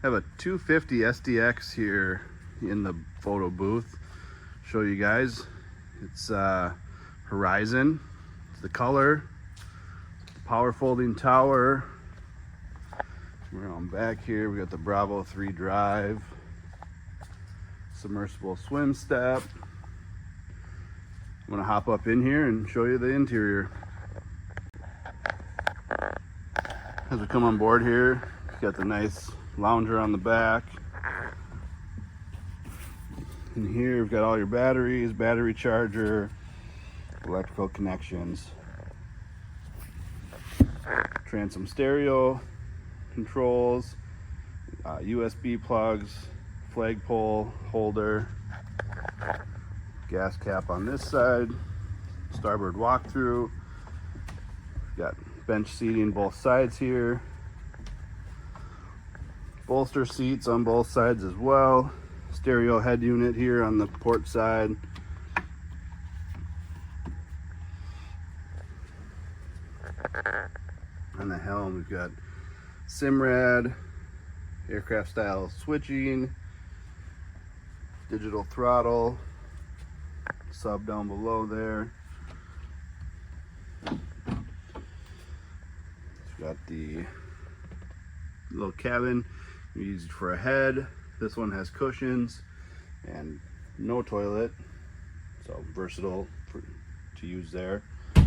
Have a 250 SDX here in the photo booth. Show you guys. It's Horizon. It's the color. The power folding tower. We're on back here. We got the Bravo 3 drive. Submersible swim step. I'm gonna hop up in here and show you the interior. As we come on board here, we've got the nice lounger on the back. In here we've got all your batteries, battery charger, electrical connections, transom stereo controls, USB plugs, flagpole holder, gas cap on this side, starboard walkthrough. Got bench seating both sides here, bolster seats on both sides as well, stereo head unit here on the port side. On the helm we've got Simrad, aircraft style switching, digital throttle, sub down below there. It's got the little cabin used for a head. This one has cushions and no toilet, so versatile to use there. It's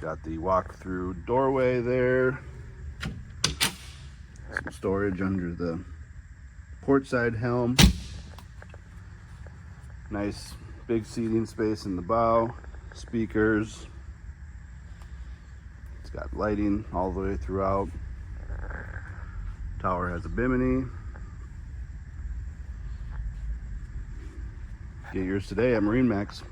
got the walk-through doorway there. Some storage under the port side helm. Nice big seating space in the bow. Speakers. It's got lighting all the way throughout. Tower has a bimini. Get yours today at MarineMax.